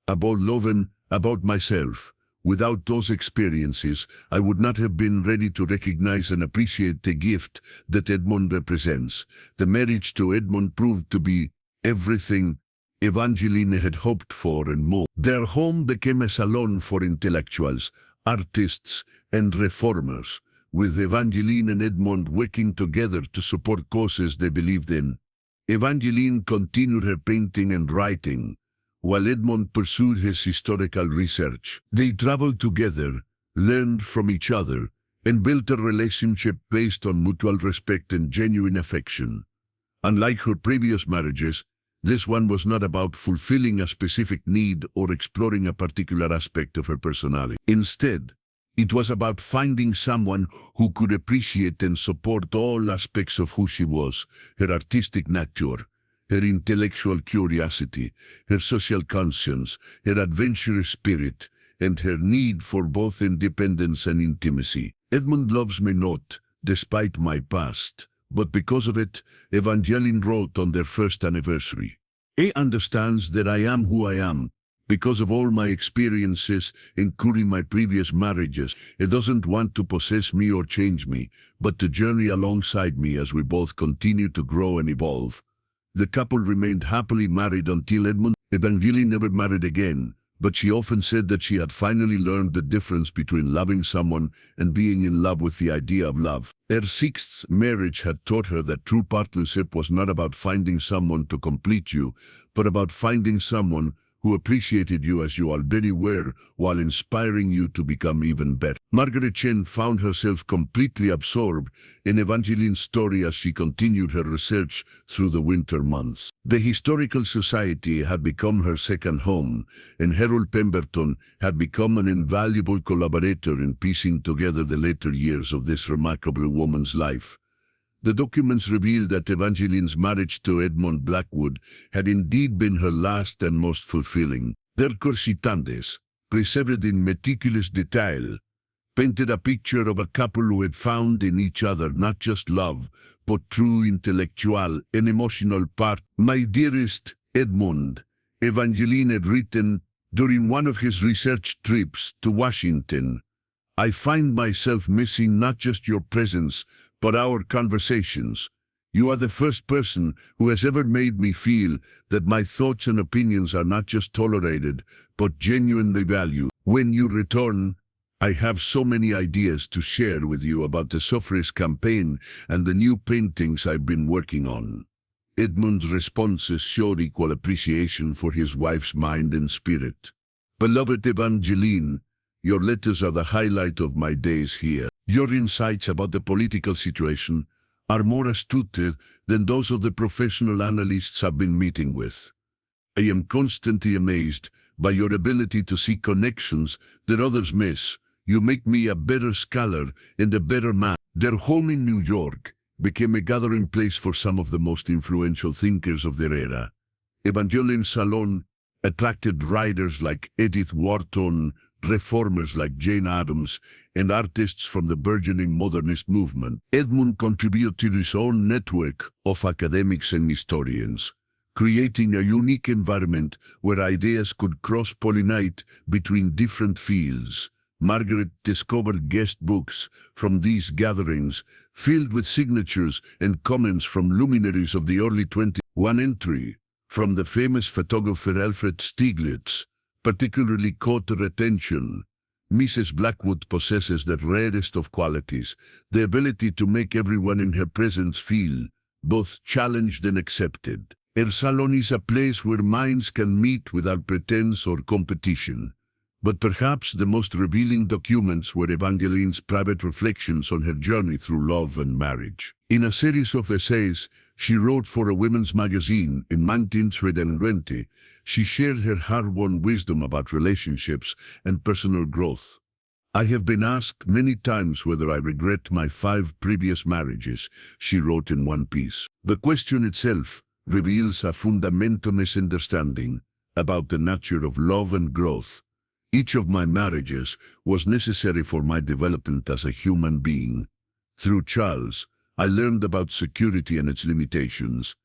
about love and about myself. Without those experiences, I would not have been ready to recognize and appreciate the gift that Edmond represents. The marriage to Edmond proved to be everything Evangeline had hoped for and more. Their home became a salon for intellectuals, artists, and reformers, with Evangeline and Edmond working together to support causes they believed in. Evangeline continued her painting and writing, while Edmond pursued his historical research. They traveled together, learned from each other, and built a relationship based on mutual respect and genuine affection. Unlike her previous marriages, this one was not about fulfilling a specific need or exploring a particular aspect of her personality. Instead, it was about finding someone who could appreciate and support all aspects of who she was, her artistic nature, her intellectual curiosity, her social conscience, her adventurous spirit, and her need for both independence and intimacy. Edmond loves me not, despite my past, but because of it, Evangeline wrote on their first anniversary. He understands that I am who I am, because of all my experiences, including my previous marriages. He doesn't want to possess me or change me, but to journey alongside me as we both continue to grow and evolve. The couple remained happily married until Evangeline never married again, but she often said that she had finally learned the difference between loving someone and being in love with the idea of love. Her sixth marriage had taught her that true partnership was not about finding someone to complete you, but about finding someone who appreciated you as you already were, while inspiring you to become even better. Margaret Chen found herself completely absorbed in Evangeline's story as she continued her research through the winter months. The Historical Society had become her second home, and Harold Pemberton had become an invaluable collaborator in piecing together the later years of this remarkable woman's life. The documents revealed that Evangeline's marriage to Edmond Blackwood had indeed been her last and most fulfilling. Their corsitantes, preserved in meticulous detail, painted a picture of a couple who had found in each other not just love, but true intellectual and emotional part. My dearest Edmond, Evangeline had written during one of his research trips to Washington, I find myself missing not just your presence, but our conversations. You are the first person who has ever made me feel that my thoughts and opinions are not just tolerated, but genuinely valued. When you return, I have so many ideas to share with you about the suffrage campaign and the new paintings I've been working on. Edmond's responses showed equal appreciation for his wife's mind and spirit. Beloved Evangeline, your letters are the highlight of my days here. Your insights about the political situation are more astute than those of the professional analysts I've been meeting with. I am constantly amazed by your ability to see connections that others miss. You make me a better scholar and a better man. Their home in New York became a gathering place for some of the most influential thinkers of their era. Evangeline's salon attracted writers like Edith Wharton, reformers like Jane Addams, and artists from the burgeoning modernist movement. Edmond contributed to his own network of academics and historians, creating a unique environment where ideas could cross-pollinate between different fields. Margaret discovered guest books from these gatherings, filled with signatures and comments from luminaries of the early 20th. One entry from the famous photographer Alfred Stieglitz particularly caught her attention. Mrs. Blackwood possesses the rarest of qualities, the ability to make everyone in her presence feel both challenged and accepted. Her salon is a place where minds can meet without pretense or competition. But perhaps the most revealing documents were Evangeline's private reflections on her journey through love and marriage. In a series of essays she wrote for a women's magazine in 1920, she shared her hard-won wisdom about relationships and personal growth. I have been asked many times whether I regret my 5 previous marriages, she wrote in one piece. The question itself reveals a fundamental misunderstanding about the nature of love and growth. Each of my marriages was necessary for my development as a human being. Through Charles, I learned about security and its limitations.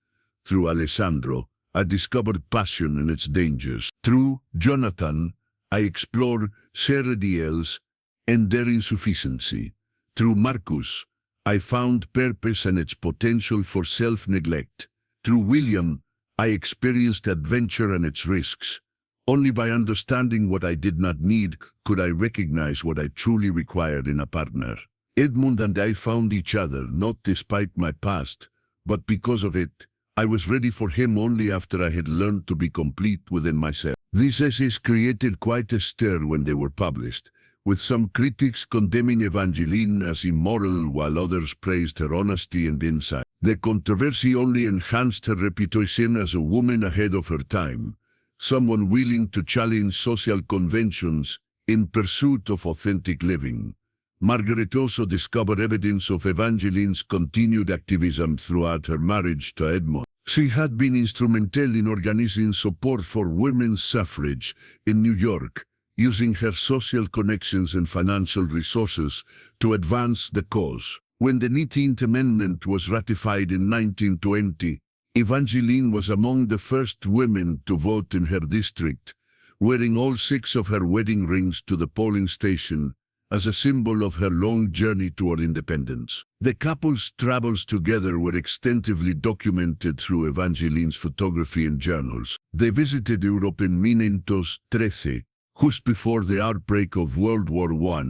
Through Alessandro, I discovered passion and its dangers. Through Jonathan, I explore Sarah Diel's and their insufficiency. Through Marcus, I found purpose and its potential for self-neglect. Through William, I experienced adventure and its risks. Only by understanding what I did not need could I recognize what I truly required in a partner. Edmund and I found each other, not despite my past, but because of it. I was ready for him only after I had learned to be complete within myself. These essays created quite a stir when they were published, with some critics condemning Evangeline as immoral while others praised her honesty and insight. The controversy only enhanced her reputation as a woman ahead of her time, someone willing to challenge social conventions in pursuit of authentic living. Margaret also discovered evidence of Evangeline's continued activism throughout her marriage to Edmund. She had been instrumental in organizing support for women's suffrage in New York, using her social connections and financial resources to advance the cause. When the 19th Amendment was ratified in 1920, Evangeline was among the first women to vote in her district, wearing all 6 of her wedding rings to the polling station as a symbol of her long journey toward independence. The couple's travels together were extensively documented through Evangeline's photography and journals. They visited Europe in 1913, just before the outbreak of World War I,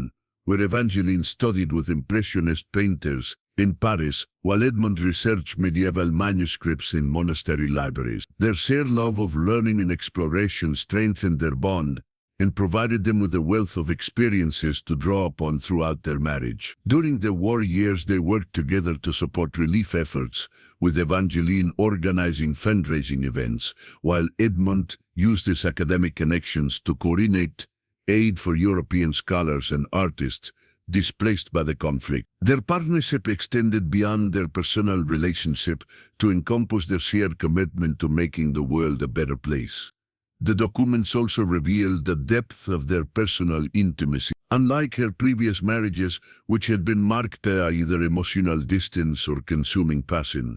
where Evangeline studied with Impressionist painters in Paris, while Edmund researched medieval manuscripts in monastery libraries. Their shared love of learning and exploration strengthened their bond and provided them with a wealth of experiences to draw upon throughout their marriage. During the war years, they worked together to support relief efforts, with Evangeline organizing fundraising events, while Edmund used his academic connections to coordinate aid for European scholars and artists displaced by the conflict. Their partnership extended beyond their personal relationship to encompass their shared commitment to making the world a better place. The documents also revealed the depth of their personal intimacy. Unlike her previous marriages, which had been marked by either emotional distance or consuming passion,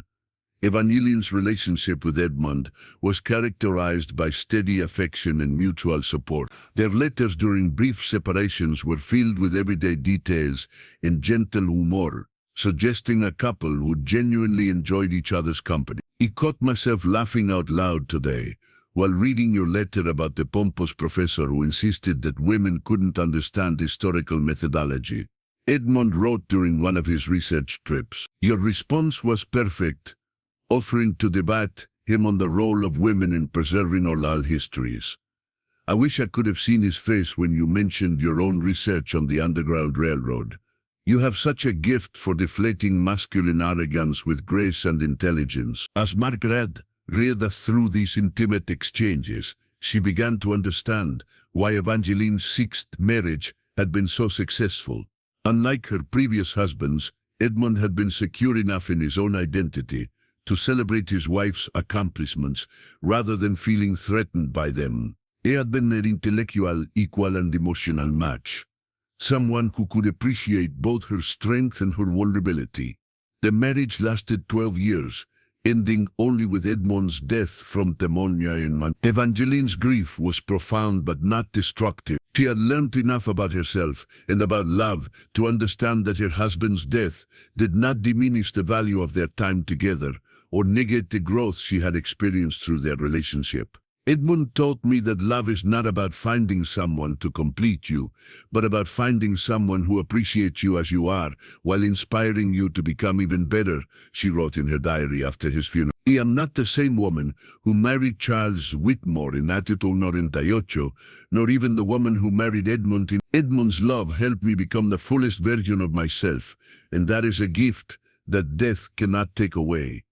Evangeline's relationship with Edmund was characterized by steady affection and mutual support. Their letters during brief separations were filled with everyday details and gentle humor, suggesting a couple who genuinely enjoyed each other's company. I caught myself laughing out loud today while reading your letter about the pompous professor who insisted that women couldn't understand historical methodology. Edmund wrote during one of his research trips, "Your response was perfect, offering to debate him on the role of women in preserving oral histories. I wish I could have seen his face when you mentioned your own research on the Underground Railroad. You have such a gift for deflating masculine arrogance with grace and intelligence." As Margaret read through these intimate exchanges, she began to understand why Evangeline's 6th marriage had been so successful. Unlike her previous husbands, Edmund had been secure enough in his own identity to celebrate his wife's accomplishments rather than feeling threatened by them. He had been an intellectual, equal, and emotional match, someone who could appreciate both her strength and her vulnerability. The marriage lasted 12 years, ending only with Edmund's death from pneumonia in Manila. Evangeline's grief was profound but not destructive. She had learned enough about herself and about love to understand that her husband's death did not diminish the value of their time together or negate the growth she had experienced through their relationship. Edmund taught me that love is not about finding someone to complete you, but about finding someone who appreciates you as you are, while inspiring you to become even better, she wrote in her diary after his funeral. I am not the same woman who married Charles Whitmore in 1898, nor even the woman who married Edmund. Edmund's love helped me become the fullest version of myself, and that is a gift that death cannot take away.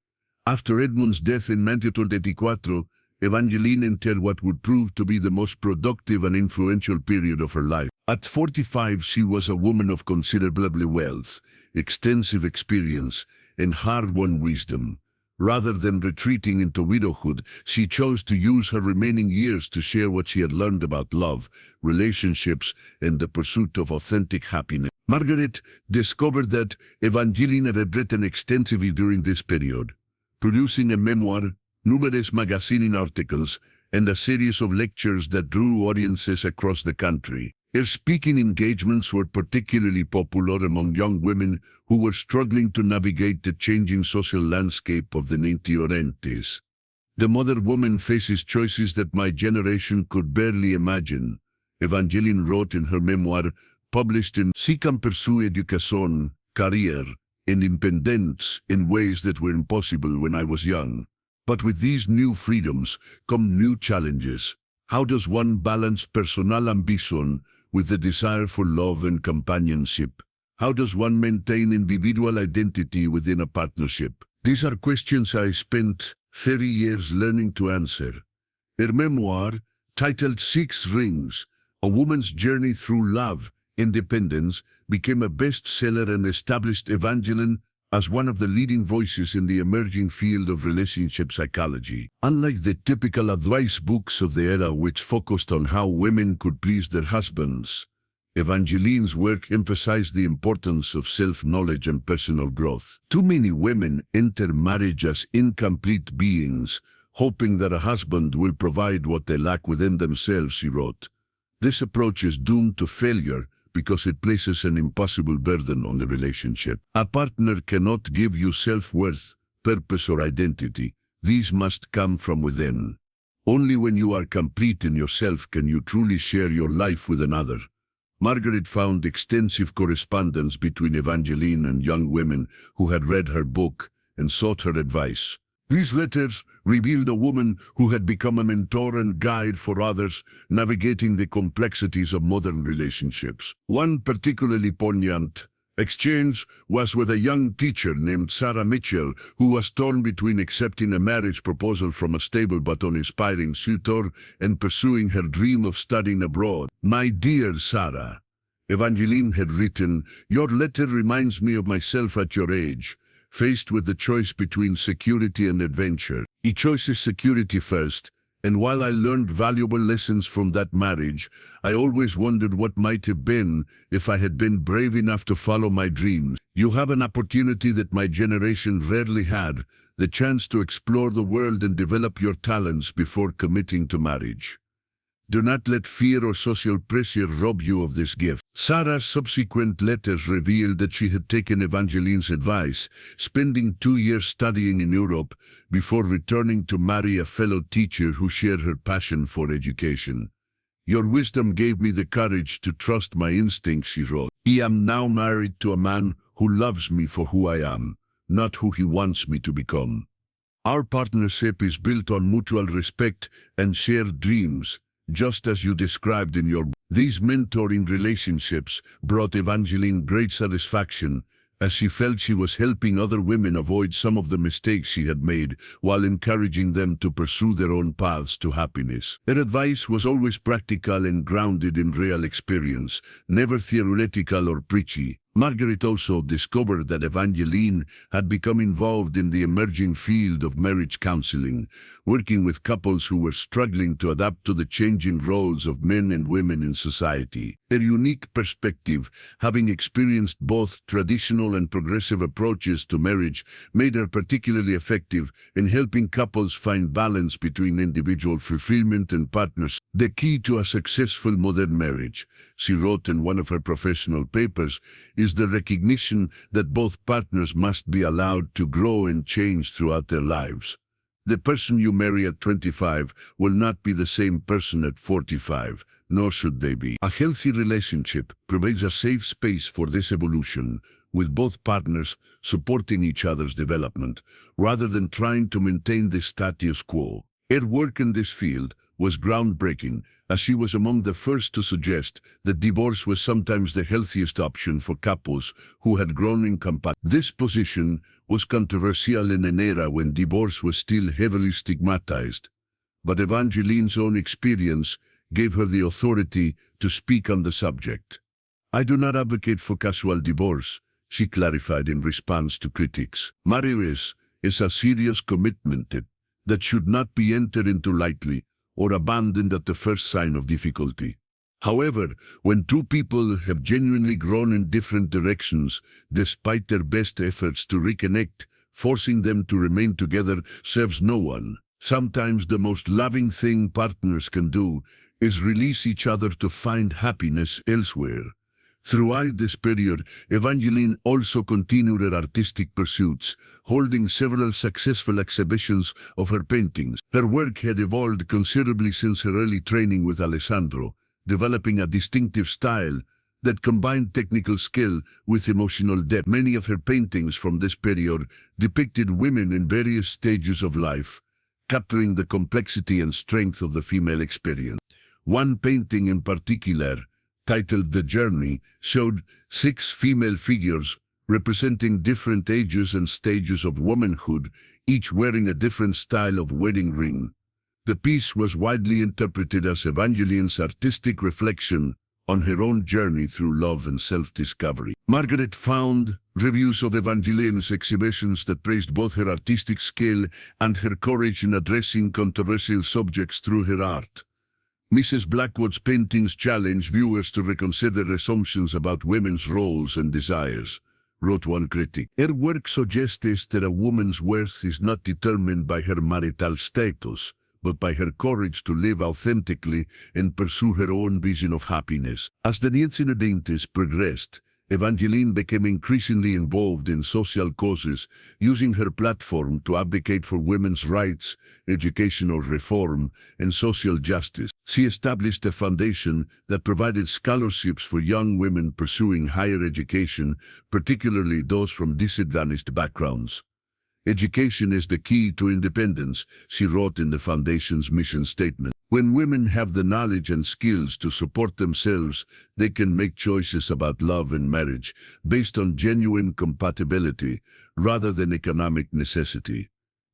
After Edmund's death in 1924, Evangeline entered what would prove to be the most productive and influential period of her life. At 45, she was a woman of considerable wealth, extensive experience, and hard-won wisdom. Rather than retreating into widowhood, she chose to use her remaining years to share what she had learned about love, relationships, and the pursuit of authentic happiness. Margaret discovered that Evangeline had written extensively during this period, producing a memoir, numerous magazine articles, and a series of lectures that drew audiences across the country. Her speaking engagements were particularly popular among young women who were struggling to navigate the changing social landscape of the 1990s. The modern woman faces choices that my generation could barely imagine, Evangeline wrote in her memoir, published in Si can pursue educación, career, and independence in ways that were impossible when I was young. But with these new freedoms come new challenges. How does one balance personal ambition with the desire for love and companionship? How does one maintain individual identity within a partnership? These are questions I spent 30 years learning to answer. Her memoir, titled Six Rings, A Woman's Journey Through Love, Independence, became a bestseller and established Evangeline as one of the leading voices in the emerging field of relationship psychology. Unlike the typical advice books of the era which focused on how women could please their husbands, Evangeline's work emphasized the importance of self-knowledge and personal growth. Too many women enter marriage as incomplete beings, hoping that a husband will provide what they lack within themselves, she wrote. This approach is doomed to failure because it places an impossible burden on the relationship. A partner cannot give you self-worth, purpose, or identity. These must come from within. Only when you are complete in yourself can you truly share your life with another. Margaret found extensive correspondence between Evangeline and young women who had read her book and sought her advice. These letters revealed a woman who had become a mentor and guide for others, navigating the complexities of modern relationships. One particularly poignant exchange was with a young teacher named Sarah Mitchell, who was torn between accepting a marriage proposal from a stable but uninspiring suitor and pursuing her dream of studying abroad. "My dear Sarah," Evangeline had written, "your letter reminds me of myself at your age, faced with the choice between security and adventure. I chose security first, and while I learned valuable lessons from that marriage, I always wondered what might have been if I had been brave enough to follow my dreams. You have an opportunity that my generation rarely had, the chance to explore the world and develop your talents before committing to marriage. Do not let fear or social pressure rob you of this gift." Sarah's subsequent letters revealed that she had taken Evangeline's advice, spending 2 years studying in Europe before returning to marry a fellow teacher who shared her passion for education. "Your wisdom gave me the courage to trust my instincts," she wrote. "I am now married to a man who loves me for who I am, not who he wants me to become. Our partnership is built on mutual respect and shared dreams, just as you described in your book." These mentoring relationships brought Evangeline great satisfaction, as she felt she was helping other women avoid some of the mistakes she had made while encouraging them to pursue their own paths to happiness. Her advice was always practical and grounded in real experience, never theoretical or preachy. Margaret also discovered that Evangeline had become involved in the emerging field of marriage counseling, working with couples who were struggling to adapt to the changing roles of men and women in society. Her unique perspective, having experienced both traditional and progressive approaches to marriage, made her particularly effective in helping couples find balance between individual fulfillment and partnership. "The key to a successful modern marriage," she wrote in one of her professional papers, "is the recognition that both partners must be allowed to grow and change throughout their lives. The person you marry at 25 will not be the same person at 45, nor should they be." A healthy relationship provides a safe space for this evolution, with both partners supporting each other's development, rather than trying to maintain the status quo. Her work in this field was groundbreaking, as she was among the first to suggest that divorce was sometimes the healthiest option for couples who had grown incompatible. This position was controversial in an era when divorce was still heavily stigmatized, but Evangeline's own experience gave her the authority to speak on the subject. "I do not advocate for casual divorce," she clarified in response to critics. "Marriage is a serious commitment that should not be entered into lightly or abandoned at the first sign of difficulty. However, when two people have genuinely grown in different directions, despite their best efforts to reconnect, forcing them to remain together serves no one." Sometimes the most loving thing partners can do is release each other to find happiness elsewhere. Throughout this period, Evangeline also continued her artistic pursuits, holding several successful exhibitions of her paintings. Her work had evolved considerably since her early training with Alessandro, developing a distinctive style that combined technical skill with emotional depth. Many of her paintings from this period depicted women in various stages of life, capturing the complexity and strength of the female experience. One painting in particular, titled The Journey, showed 6 female figures representing different ages and stages of womanhood, each wearing a different style of wedding ring. The piece was widely interpreted as Evangeline's artistic reflection on her own journey through love and self-discovery. Margaret found reviews of Evangeline's exhibitions that praised both her artistic skill and her courage in addressing controversial subjects through her art. Mrs. Blackwood's paintings challenge viewers to reconsider assumptions about women's roles and desires, wrote one critic. Her work suggests that a woman's worth is not determined by her marital status, but by her courage to live authentically and pursue her own vision of happiness. As the 1990s progressed, Evangeline became increasingly involved in social causes, using her platform to advocate for women's rights, educational reform, and social justice. She established a foundation that provided scholarships for young women pursuing higher education, particularly those from disadvantaged backgrounds. Education is the key to independence, she wrote in the Foundation's mission statement. When women have the knowledge and skills to support themselves, they can make choices about love and marriage based on genuine compatibility rather than economic necessity.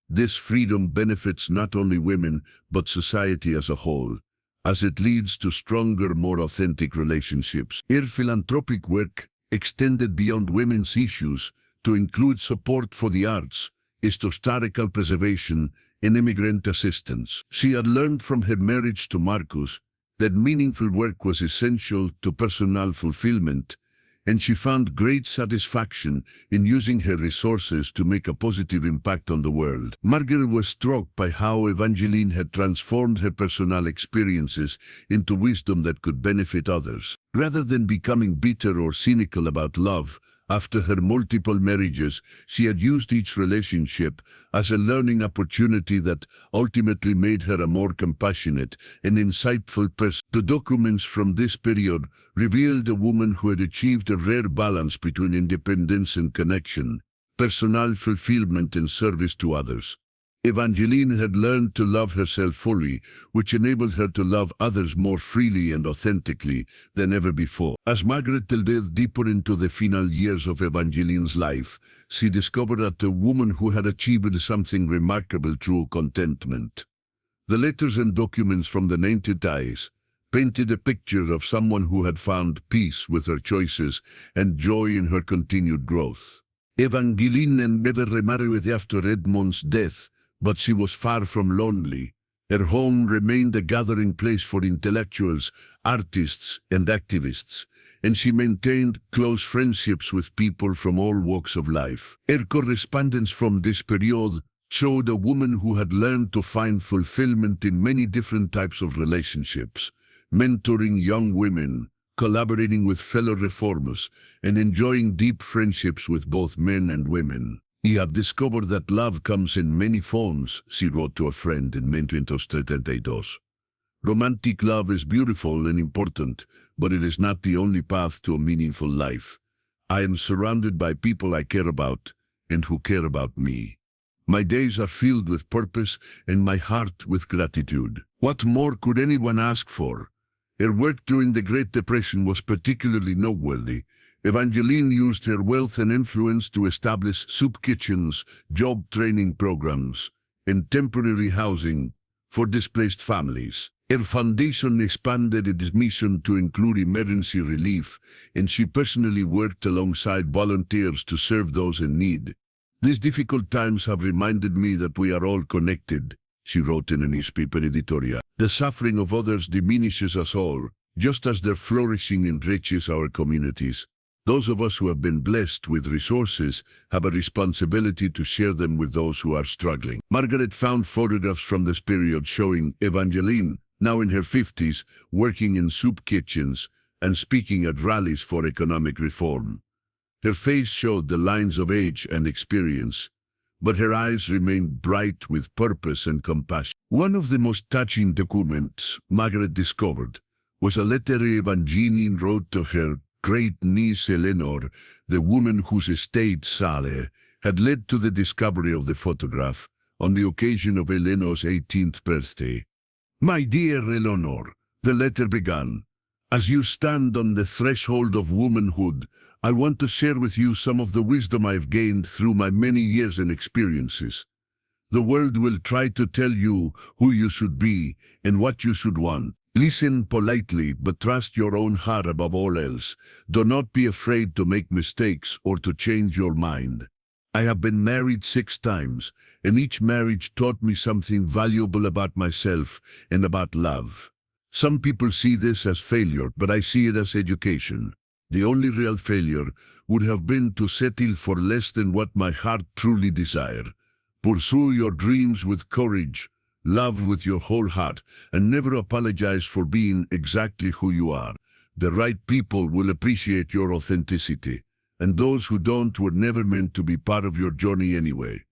This freedom benefits not only women, but society as a whole, as it leads to stronger, more authentic relationships. Her philanthropic work extended beyond women's issues to include support for the arts, historical preservation, and immigrant assistance. She had learned from her marriage to Marcus that meaningful work was essential to personal fulfillment, and she found great satisfaction in using her resources to make a positive impact on the world. Margaret was struck by how Evangeline had transformed her personal experiences into wisdom that could benefit others. Rather than becoming bitter or cynical about love, after her multiple marriages, she had used each relationship as a learning opportunity that ultimately made her a more compassionate and insightful person. The documents from this period revealed a woman who had achieved a rare balance between independence and connection, personal fulfillment and service to others. Evangeline had learned to love herself fully, which enabled her to love others more freely and authentically than ever before. As Margaret delved deeper into the final years of Evangeline's life, she discovered that a woman who had achieved something remarkable through contentment. The letters and documents from the 90s painted a picture of someone who had found peace with her choices and joy in her continued growth. Evangeline never remarried after Edmond's death, but she was far from lonely. Her home remained a gathering place for intellectuals, artists, and activists, and she maintained close friendships with people from all walks of life. Her correspondence from this period showed a woman who had learned to find fulfillment in many different types of relationships, mentoring young women, collaborating with fellow reformers, and enjoying deep friendships with both men and women. "I have discovered that love comes in many forms," she wrote to a friend in 1972. "Romantic love is beautiful and important, but it is not the only path to a meaningful life. I am surrounded by people I care about and who care about me. My days are filled with purpose and my heart with gratitude." What more could anyone ask for? Her work during the Great Depression was particularly noteworthy. Evangeline used her wealth and influence to establish soup kitchens, job training programs, and temporary housing for displaced families. Her foundation expanded its mission to include emergency relief, and she personally worked alongside volunteers to serve those in need. "These difficult times have reminded me that we are all connected," she wrote in a newspaper editorial. "The suffering of others diminishes us all, just as their flourishing enriches our communities." Those of us who have been blessed with resources have a responsibility to share them with those who are struggling. Margaret found photographs from this period showing Evangeline, now in her 50s, working in soup kitchens and speaking at rallies for economic reform. Her face showed the lines of age and experience, but her eyes remained bright with purpose and compassion. One of the most touching documents Margaret discovered was a letter Evangeline wrote to her great-niece Eleanor, the woman whose estate, Saleh, had led to the discovery of the photograph on the occasion of Eleanor's 18th birthday. "My dear Eleanor," the letter began, "as you stand on the threshold of womanhood, I want to share with you some of the wisdom I've gained through my many years and experiences. The world will try to tell you who you should be and what you should want. Listen politely, but trust your own heart above all else. Do not be afraid to make mistakes or to change your mind. I have been married 6 times, and each marriage taught me something valuable about myself and about love. Some people see this as failure, but I see it as education. The only real failure would have been to settle for less than what my heart truly desired. Pursue your dreams with courage, love with your whole heart, and never apologize for being exactly who you are. The right people will appreciate your authenticity, and those who don't were never meant to be part of your journey anyway.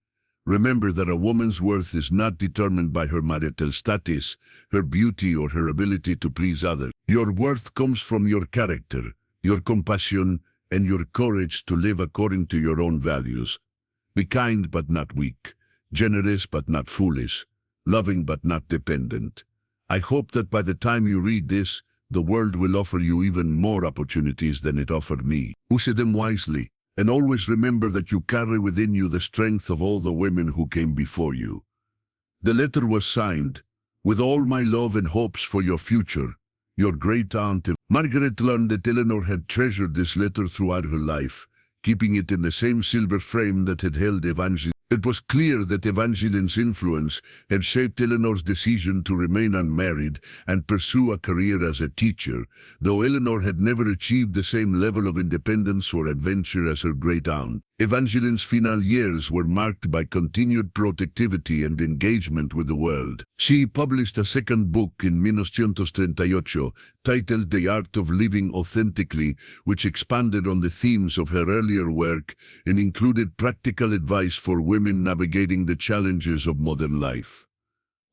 Remember that a woman's worth is not determined by her marital status, her beauty, or her ability to please others. Your worth comes from your character, your compassion, and your courage to live according to your own values. Be kind but not weak, generous but not foolish, loving but not dependent. I hope that by the time you read this, the world will offer you even more opportunities than it offered me. Use them wisely, and always remember that you carry within you the strength of all the women who came before you. The letter was signed, "With all my love and hopes for your future, your great aunt." Margaret learned that Eleanor had treasured this letter throughout her life, keeping it in the same silver frame that had held Evangeline. It was clear that Evangeline's influence had shaped Eleanor's decision to remain unmarried and pursue a career as a teacher, though Eleanor had never achieved the same level of independence or adventure as her great-aunt. Evangeline's final years were marked by continued productivity and engagement with the world. She published a second book in 1938 titled The Art of Living Authentically, which expanded on the themes of her earlier work and included practical advice for women navigating the challenges of modern life.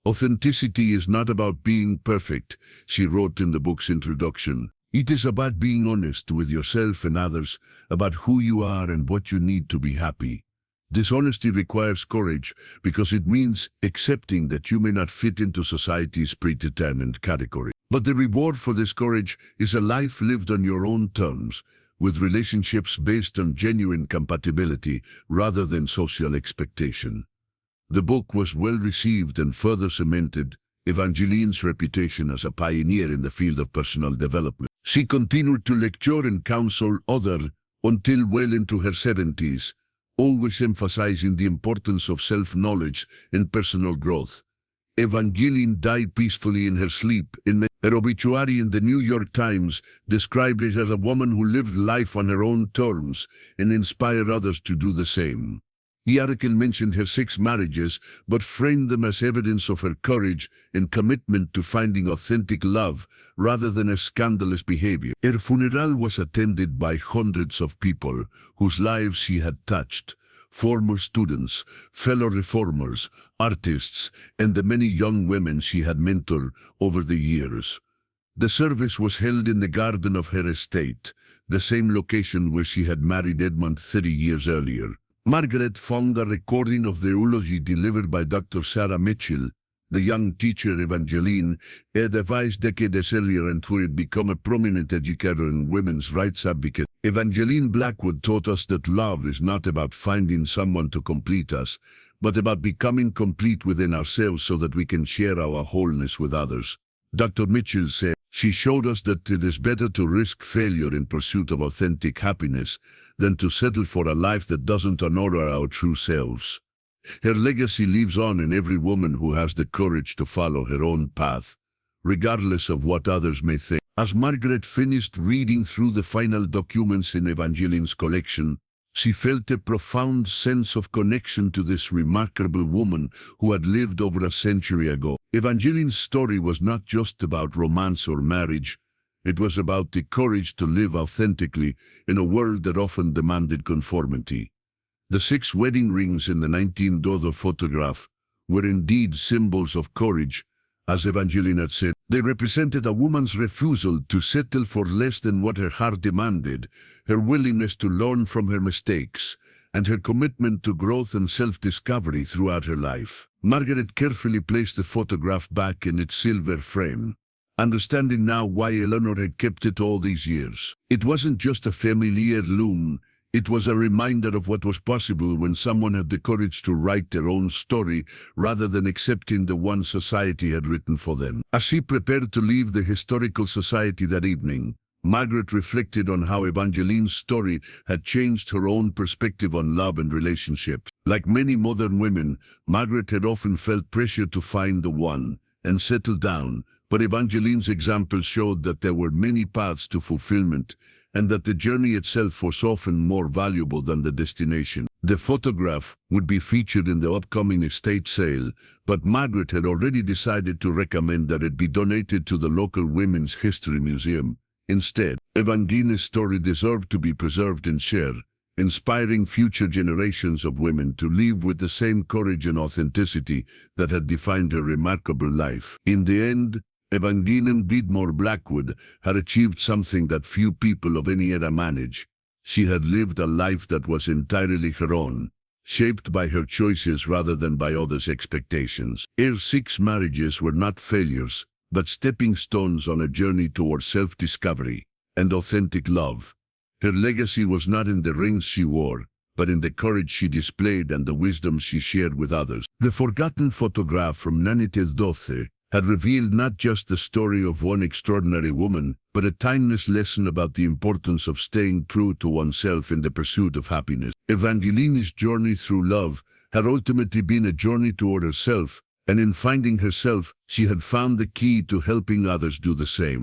"Authenticity is not about being perfect," she wrote in the book's introduction. "It is about being honest with yourself and others about who you are and what you need to be happy. This honesty requires courage because it means accepting that you may not fit into society's predetermined category. But the reward for this courage is a life lived on your own terms, with relationships based on genuine compatibility rather than social expectation." The book was well received and further cemented Evangeline's reputation as a pioneer in the field of personal development. She continued to lecture and counsel others until well into her 70s, always emphasizing the importance of self-knowledge and personal growth. Evangeline died peacefully in her sleep. Her obituary in the New York Times described her as a woman who lived life on her own terms and inspired others to do the same. The article mentioned her 6 marriages, but framed them as evidence of her courage and commitment to finding authentic love rather than a scandalous behavior. Her funeral was attended by hundreds of people whose lives she had touched: former students, fellow reformers, artists, and the many young women she had mentored over the years. The service was held in the garden of her estate, the same location where she had married Edmund 30 years earlier. Margaret found a recording of the eulogy delivered by Dr. Sarah Mitchell, the young teacher Evangeline had devised decades earlier and who had become a prominent educator and women's rights advocate. Evangeline Blackwood taught us that love is not about finding someone to complete us, but about becoming complete within ourselves so that we can share our wholeness with others. Dr. Mitchell said, "She showed us that it is better to risk failure in pursuit of authentic happiness than to settle for a life that doesn't honor our true selves." Her legacy lives on in every woman who has the courage to follow her own path, regardless of what others may think. As Margaret finished reading through the final documents in Evangeline's collection, she felt a profound sense of connection to this remarkable woman who had lived over a century ago. Evangeline's story was not just about romance or marriage. It was about the courage to live authentically in a world that often demanded conformity. The 6 wedding rings in the 1912 photograph were indeed symbols of courage. As Evangeline had said, they represented a woman's refusal to settle for less than what her heart demanded, her willingness to learn from her mistakes, and her commitment to growth and self-discovery throughout her life. Margaret carefully placed the photograph back in its silver frame, understanding now why Eleanor had kept it all these years. It wasn't just a family heirloom. It was a reminder of what was possible when someone had the courage to write their own story rather than accepting the one society had written for them. As she prepared to leave the historical society that evening, Margaret reflected on how Evangeline's story had changed her own perspective on love and relationships. Like many modern women, Margaret had often felt pressure to find the one and settle down, but Evangeline's example showed that there were many paths to fulfillment, and that the journey itself was often more valuable than the destination. The photograph would be featured in the upcoming estate sale, but Margaret had already decided to recommend that it be donated to the local Women's History Museum. Instead, Evangeline's story deserved to be preserved and shared, inspiring future generations of women to live with the same courage and authenticity that had defined her remarkable life. In the end, Evangeline Beadmore Blackwood had achieved something that few people of any era manage. She had lived a life that was entirely her own, shaped by her choices rather than by others' expectations. Her 6 marriages were not failures, but stepping stones on a journey towards self-discovery and authentic love. Her legacy was not in the rings she wore, but in the courage she displayed and the wisdom she shared with others. The forgotten photograph from 1912 had revealed not just the story of one extraordinary woman, but a timeless lesson about the importance of staying true to oneself in the pursuit of happiness. Evangeline's journey through love had ultimately been a journey toward herself, and in finding herself, she had found the key to helping others do the same.